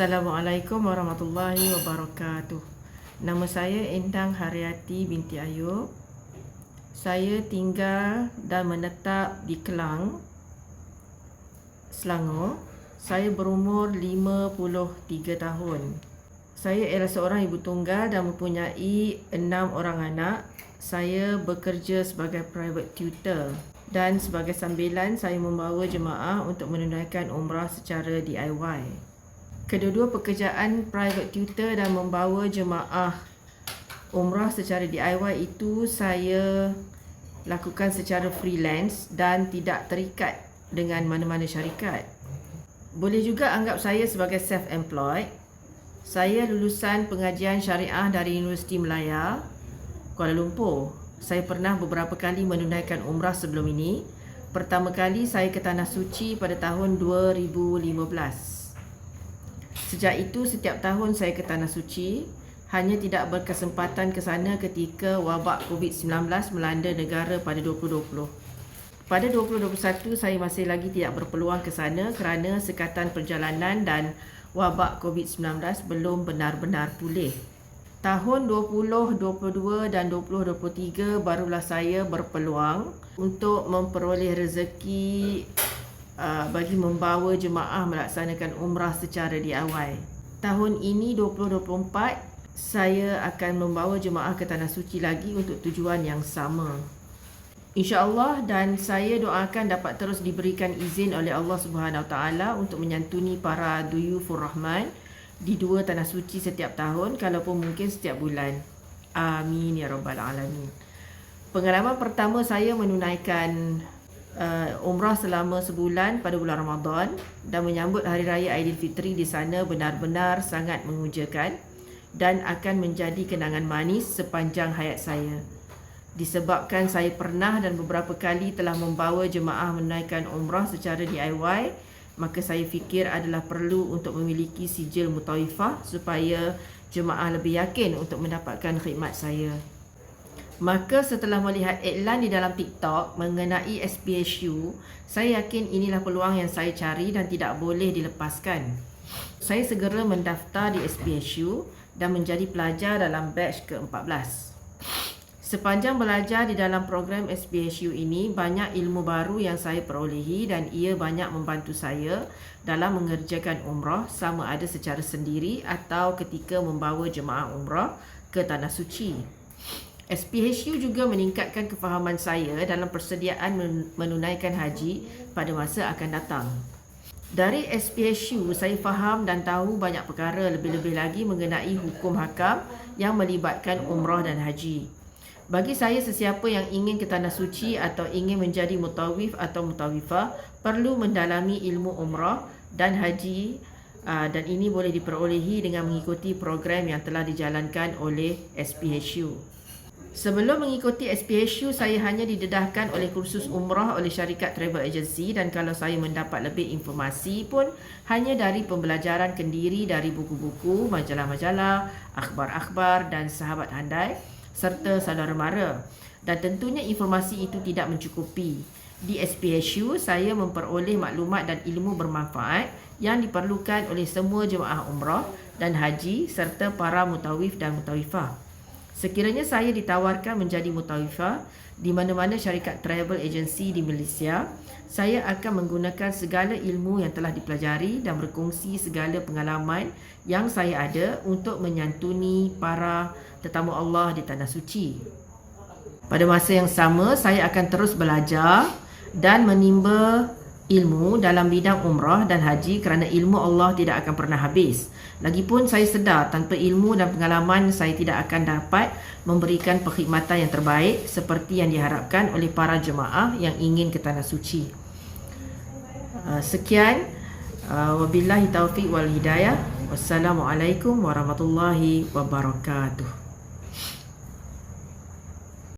Assalamualaikum warahmatullahi wabarakatuh. Nama saya Endang Haryati binti Ayub. Saya tinggal dan menetap di Kelang, Selangor. Saya berumur 53 tahun. Saya ialah seorang ibu tunggal dan mempunyai 6 orang anak. Saya bekerja sebagai private tutor dan sebagai sambilan saya membawa jemaah untuk menunaikan umrah secara DIY. Kedua-dua pekerjaan private tutor dan membawa jemaah umrah secara DIY itu saya lakukan secara freelance dan tidak terikat dengan mana-mana syarikat. Boleh juga anggap saya sebagai self-employed. Saya lulusan pengajian syariah dari Universiti Malaya, Kuala Lumpur. Saya pernah beberapa kali menunaikan umrah sebelum ini. Pertama kali saya ke Tanah Suci pada tahun 2015. Sejak itu setiap tahun saya ke Tanah Suci, hanya tidak berkesempatan ke sana ketika wabak COVID-19 melanda negara pada 2020. Pada 2021 saya masih lagi tidak berpeluang ke sana kerana sekatan perjalanan dan wabak COVID-19 belum benar-benar pulih. Tahun 2022 dan 2023 barulah saya berpeluang untuk memperoleh rezeki bagi membawa jemaah melaksanakan umrah secara DIY. Tahun ini 2024 saya akan membawa jemaah ke Tanah Suci lagi untuk tujuan yang sama, InsyaAllah, dan saya doakan dapat terus diberikan izin oleh Allah Subhanahu Wa Taala untuk menyantuni para duyufur rahman di dua Tanah Suci setiap tahun, kalaupun mungkin setiap bulan. Amin ya rabbal alamin. Pengalaman pertama saya menunaikan umrah selama sebulan pada bulan Ramadan dan menyambut Hari Raya Aidilfitri di sana benar-benar sangat mengujakan dan akan menjadi kenangan manis sepanjang hayat saya. Disebabkan saya pernah dan beberapa kali telah membawa jemaah menunaikan umrah secara DIY, maka saya fikir adalah perlu untuk memiliki sijil mutawifah supaya jemaah lebih yakin untuk mendapatkan khidmat saya. Maka setelah melihat iklan di dalam TikTok mengenai SPHU, saya yakin inilah peluang yang saya cari dan tidak boleh dilepaskan. Saya segera mendaftar di SPHU dan menjadi pelajar dalam batch ke-14. Sepanjang belajar di dalam program SPHU ini, banyak ilmu baru yang saya perolehi dan ia banyak membantu saya dalam mengerjakan umrah sama ada secara sendiri atau ketika membawa jemaah umrah ke Tanah Suci. SPHU juga meningkatkan kefahaman saya dalam persediaan menunaikan haji pada masa akan datang. Dari SPHU, saya faham dan tahu banyak perkara, lebih-lebih lagi mengenai hukum hakam yang melibatkan umrah dan haji. Bagi saya, sesiapa yang ingin ke Tanah Suci atau ingin menjadi mutawif atau mutawifah perlu mendalami ilmu umrah dan haji, dan ini boleh diperolehi dengan mengikuti program yang telah dijalankan oleh SPHU. Sebelum mengikuti SPHU, saya hanya didedahkan oleh kursus umrah oleh syarikat travel agency, dan kalau saya mendapat lebih informasi pun hanya dari pembelajaran kendiri dari buku-buku, majalah-majalah, akhbar-akhbar dan sahabat handai serta saudara mara. Dan tentunya informasi itu tidak mencukupi. Di SPHU, saya memperoleh maklumat dan ilmu bermanfaat yang diperlukan oleh semua jemaah umrah dan haji serta para mutawif dan mutawifah. Sekiranya saya ditawarkan menjadi mutawifah di mana-mana syarikat travel agency di Malaysia, saya akan menggunakan segala ilmu yang telah dipelajari dan berkongsi segala pengalaman yang saya ada untuk menyantuni para tetamu Allah di Tanah Suci. Pada masa yang sama, saya akan terus belajar dan menimba ilmu dalam bidang umrah dan haji kerana ilmu Allah tidak akan pernah habis. Lagipun saya sedar tanpa ilmu dan pengalaman saya tidak akan dapat memberikan perkhidmatan yang terbaik seperti yang diharapkan oleh para jemaah yang ingin ke Tanah Suci. Sekian, wabillahi taufiq wal hidayah. Wassalamualaikum warahmatullahi wabarakatuh.